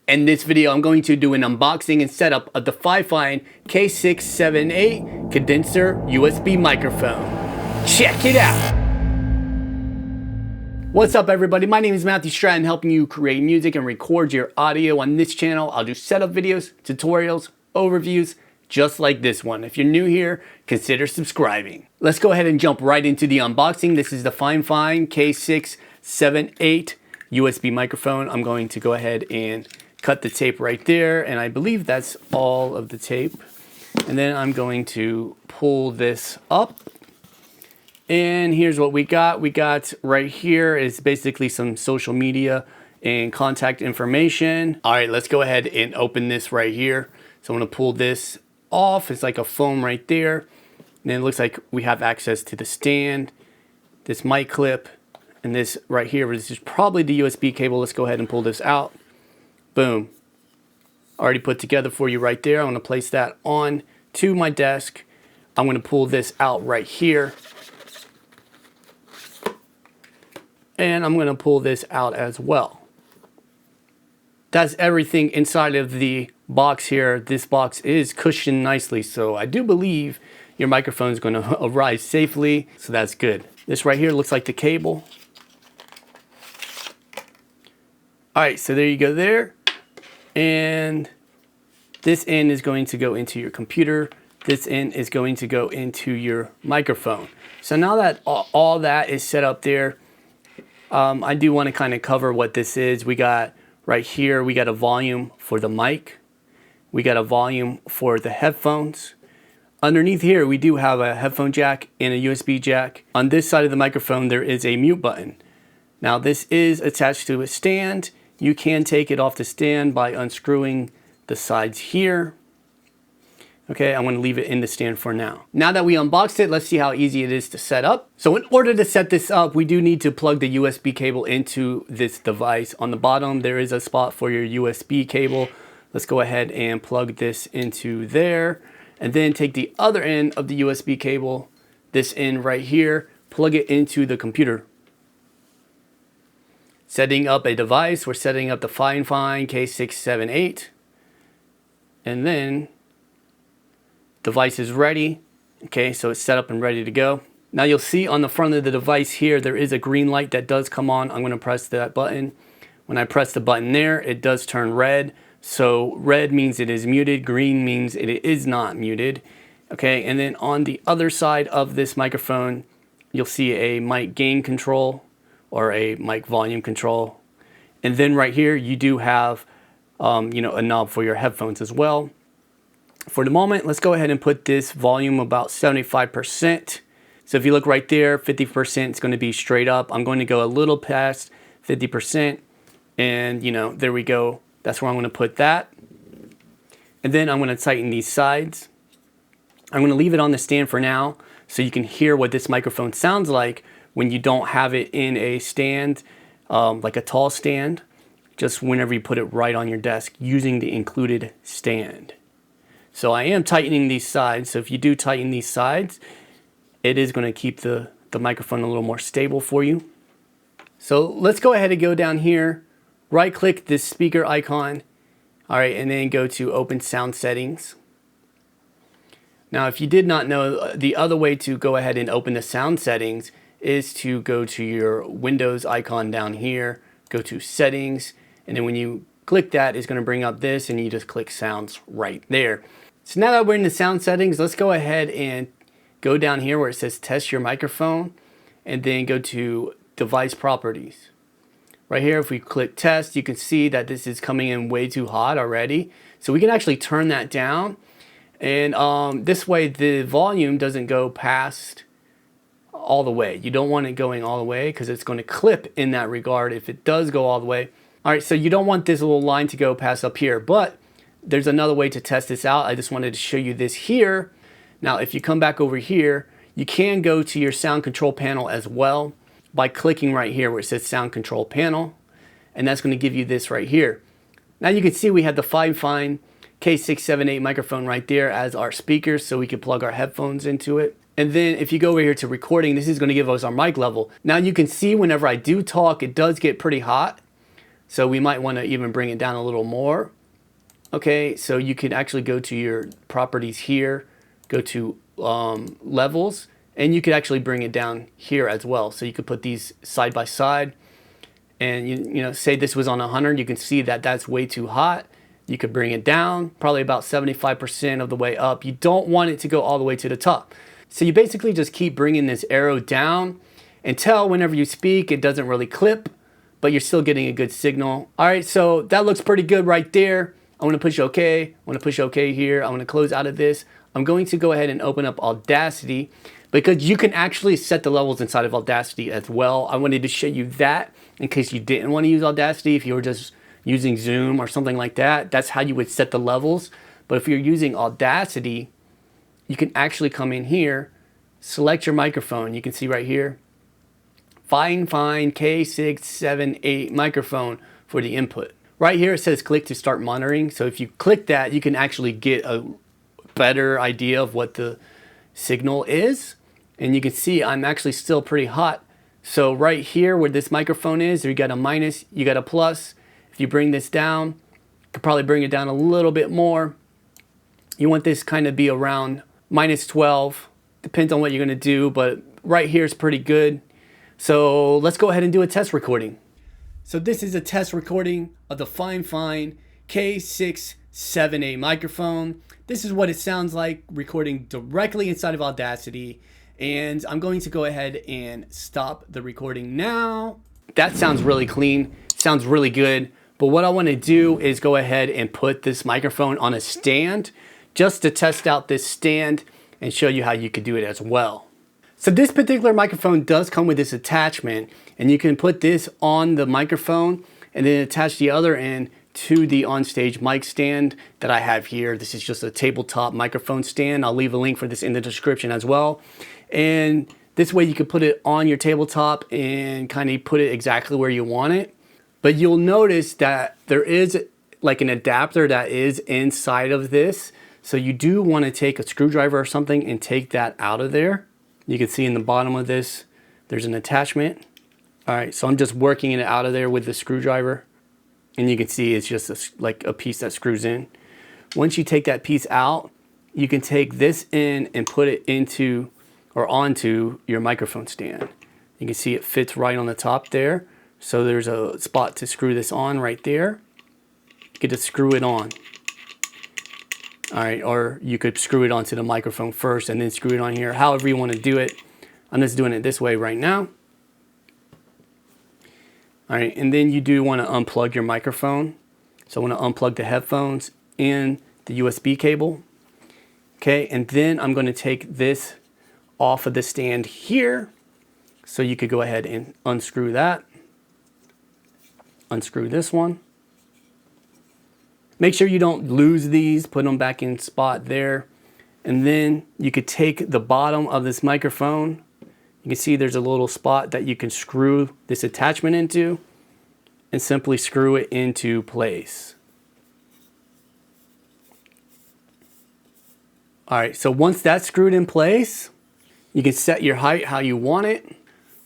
In this video, I'm going to do an unboxing and setup of the FiFine K678 condenser USB microphone. Check it out! What's up everybody, my name is Matthew Stratton, helping you create music and record your audio on this channel. I'll do setup videos, tutorials, overviews, just like this one. If you're new here, consider subscribing. Let's go ahead and jump right into the unboxing. This is the FiFine K678 USB microphone. I'm going to go ahead and cut the tape right there, and I believe that's all of the tape. And then I'm going to pull this up, and here's what we got. We got right here is basically some social media and contact information. All right, let's go ahead and open this right here. So I'm gonna pull this off. It's like a foam right there. And then it looks like we have access to the stand, this mic clip, and this right here. This is probably the USB cable. Let's go ahead and pull this out. Boom. Already put together for you right there. I'm gonna place that on to my desk. I'm gonna pull this out right here. And I'm gonna pull this out as well. That's everything inside of the box here. This box is cushioned nicely, so I do believe your microphone is gonna arrive safely, so that's good. This right here looks like the cable. All right, so there you go there. And this end is going to go into your computer. This end is going to go into your microphone. So now that all that is set up there, I do want to kind of cover what this is. We got right here, we got a volume for the mic. We got a volume for the headphones. Underneath here, we do have a headphone jack and a USB jack. On this side of the microphone, there is a mute button. Now this is attached to a stand. You can take it off the stand by unscrewing the sides here. Okay, I'm gonna leave it in the stand for now. Now that we unboxed it, let's see how easy it is to set up. So in order to set this up, we do need to plug the USB cable into this device. On the bottom, there is a spot for your USB cable. Let's go ahead and plug this into there, and then take the other end of the USB cable, this end right here, plug it into the computer. Setting up a device, we're setting up the FiFine K678, and then device is ready. Okay, so it's set up and ready to go. Now you'll see on the front of the device here, there is a green light that does come on. I'm gonna press that button. When I press the button there, it does turn red. So red means it is muted, green means it is not muted. Okay, and then on the other side of this microphone, you'll see a mic gain control or a mic volume control. And then right here, you do have a knob for your headphones as well. For the moment, let's go ahead and put this volume about 75%. So if you look right there, 50% is going to be straight up. I'm going to go a little past 50%, and there we go. That's where I'm going to put that. And then I'm going to tighten these sides. I'm going to leave it on the stand for now so you can hear what this microphone sounds like when you don't have it in a stand, like a tall stand, just whenever you put it right on your desk using the included stand. So I am tightening these sides. So if you do tighten these sides, it is going to keep the microphone a little more stable for you. So let's go ahead and go down here, right click this speaker icon. All right, and then go to open sound settings. Now, if you did not know, the other way to go ahead and open the sound settings is to go to your Windows icon down here, go to settings, and then when you click that, it's going to bring up this, and you just click sounds right there. So now that we're in the sound settings, let's go ahead and go down here where it says test your microphone, and then go to device properties. Right here, if we click test, you can see that this is coming in way too hot already. So we can actually turn that down, and this way the volume doesn't go past all the way. You don't want it going all the way because it's going to clip in that regard if it does go all the way. All right, so you don't want this little line to go past up here, but there's another way to test this out. I just wanted to show you this here. Now, if you come back over here, you can go to your sound control panel as well by clicking right here where it says sound control panel, and that's going to give you this right here. Now you can see we have the FiFine K678 microphone right there as our speakers, so we can plug our headphones into it. And then if you go over here to recording, this is going to give us our mic level. Now you can see whenever I do talk, it does get pretty hot. So we might want to even bring it down a little more. Okay, so you can actually go to your properties here, go to levels, and you could actually bring it down here as well. So you could put these side by side, and you know, say this was on 100, you can see that that's way too hot. You could bring it down probably about 75% of the way up. You don't want it to go all the way to the top. So you basically just keep bringing this arrow down until whenever you speak, it doesn't really clip, but you're still getting a good signal. All right, so that looks pretty good right there. I want to push OK. I want to push OK here. I want to close out of this. I'm going to go ahead and open up Audacity because you can actually set the levels inside of Audacity as well. I wanted to show you that in case you didn't want to use Audacity. If you were just using Zoom or something like that, that's how you would set the levels. But if you're using Audacity, you can actually come in here, select your microphone. You can see right here, FiFine K678 microphone for the input. Right here it says click to start monitoring. So if you click that, you can actually get a better idea of what the signal is. And you can see I'm actually still pretty hot. So right here where this microphone is, you got a minus, you got a plus. If you bring this down, you could probably bring it down a little bit more. You want this kind of be around minus 12. Depends on what you're going to do, but right here is pretty good. So let's go ahead and do a test recording. So this is a test recording of the FiFine K678 microphone. This is what it sounds like recording directly inside of Audacity. And I'm going to go ahead and stop the recording now. That sounds really clean, sounds really good. But what I want to do is go ahead and put this microphone on a stand just to test out this stand and show you how you could do it as well. So this particular microphone does come with this attachment, and you can put this on the microphone and then attach the other end to the onstage mic stand that I have here. This is just a tabletop microphone stand. I'll leave a link for this in the description as well. And this way you can put it on your tabletop and kind of put it exactly where you want it. But you'll notice that there is like an adapter that is inside of this. So you do want to take a screwdriver or something and take that out of there. You can see in the bottom of this, there's an attachment. All right, so I'm just working it out of there with the screwdriver. And you can see it's just like a piece that screws in. Once you take that piece out, you can take this in and put it into or onto your microphone stand. You can see it fits right on the top there. So there's a spot to screw this on right there. You could just screw it on. All right, or you could screw it onto the microphone first and then screw it on here, however you want to do it. I'm just doing it this way right now. All right, and then you do want to unplug your microphone. So I want to unplug the headphones and the USB cable. Okay, and then I'm going to take this off of the stand here. So you could go ahead and unscrew that. Unscrew this one. Make sure you don't lose these, put them back in spot there. And then you could take the bottom of this microphone. You can see there's a little spot that you can screw this attachment into and simply screw it into place. All right, so once that's screwed in place, you can set your height how you want it.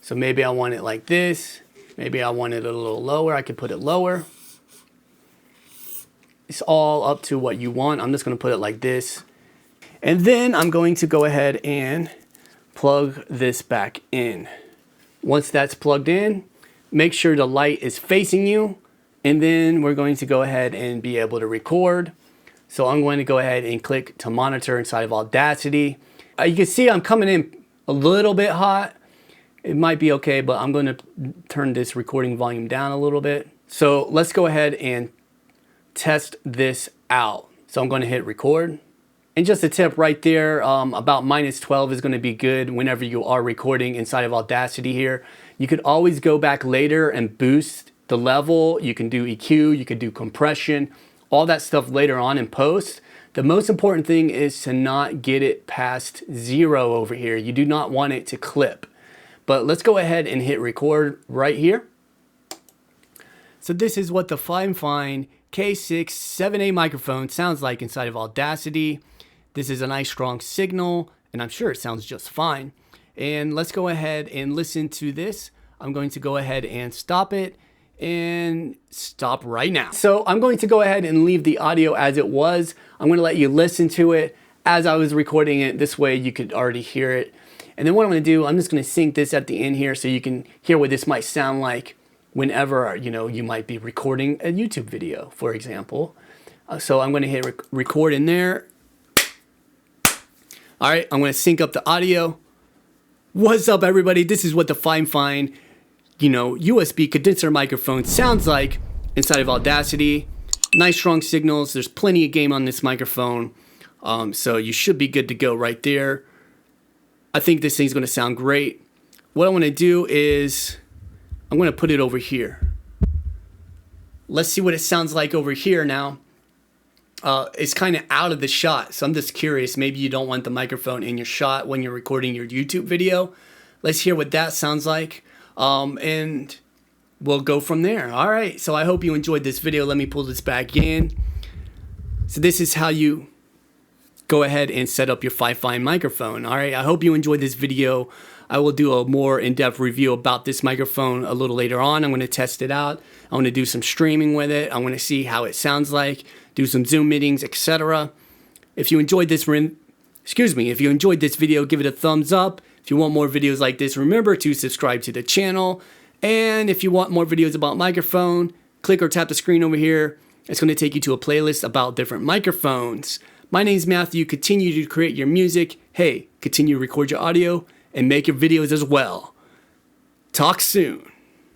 So maybe I want it like this. Maybe I want it a little lower. I could put it lower. It's all up to what you want. I'm just going to put it like this. And then I'm going to go ahead and plug this back in. Once that's plugged in, make sure the light is facing you. And then we're going to go ahead and be able to record. So I'm going to go ahead and click to monitor inside of Audacity. You can see I'm coming in a little bit hot. It might be okay, but I'm going to turn this recording volume down a little bit. So let's go ahead and test this out. So I'm going to hit record. And just a tip right there, about -12 is going to be good whenever you are recording inside of Audacity here. You could always go back later and boost the level. You can do EQ, you can do compression, all that stuff later on in post. The most important thing is to not get it past 0 over here. You do not want it to clip. But let's go ahead and hit record right here. So this is what the FiFine K678 microphone sounds like inside of Audacity. This is a nice strong signal, and I'm sure it sounds just fine. And let's go ahead and listen to this. I'm going to go ahead and stop it, and stop right now. So I'm going to go ahead and leave the audio as it was. I'm going to let you listen to it as I was recording it. This way you could already hear it. And then what I'm going to do, I'm just going to sync this at the end here so you can hear what this might sound like whenever, you know, you might be recording a YouTube video, for example. So I'm going to hit record in there. All right, I'm going to sync up the audio. What's up, everybody? This is what the FiFine, USB condenser microphone sounds like inside of Audacity. Nice strong signals. There's plenty of gain on this microphone. So you should be good to go right there. I think this thing's going to sound great. What I want to do is I'm going to put it over here. Let's see what it sounds like over here now. It's kind of out of the shot, so I'm just curious. Maybe you don't want the microphone in your shot when you're recording your YouTube video. Let's hear what that sounds like, and we'll go from there. All right, so I hope you enjoyed this video. Let me pull this back in. So this is how you go ahead and set up your FiFine microphone. All right, I hope you enjoyed this video. I will do a more in-depth review about this microphone a little later on. I'm going to test it out. I'm going to do some streaming with it. I'm going to see how it sounds like, do some Zoom meetings, etc. If you enjoyed this if you enjoyed this video, give it a thumbs up. If you want more videos like this, remember to subscribe to the channel. And if you want more videos about microphone, click or tap the screen over here. It's going to take you to a playlist about different microphones. My name is Matthew. Continue to create your music. Hey, continue to record your audio and make your videos as well. Talk soon.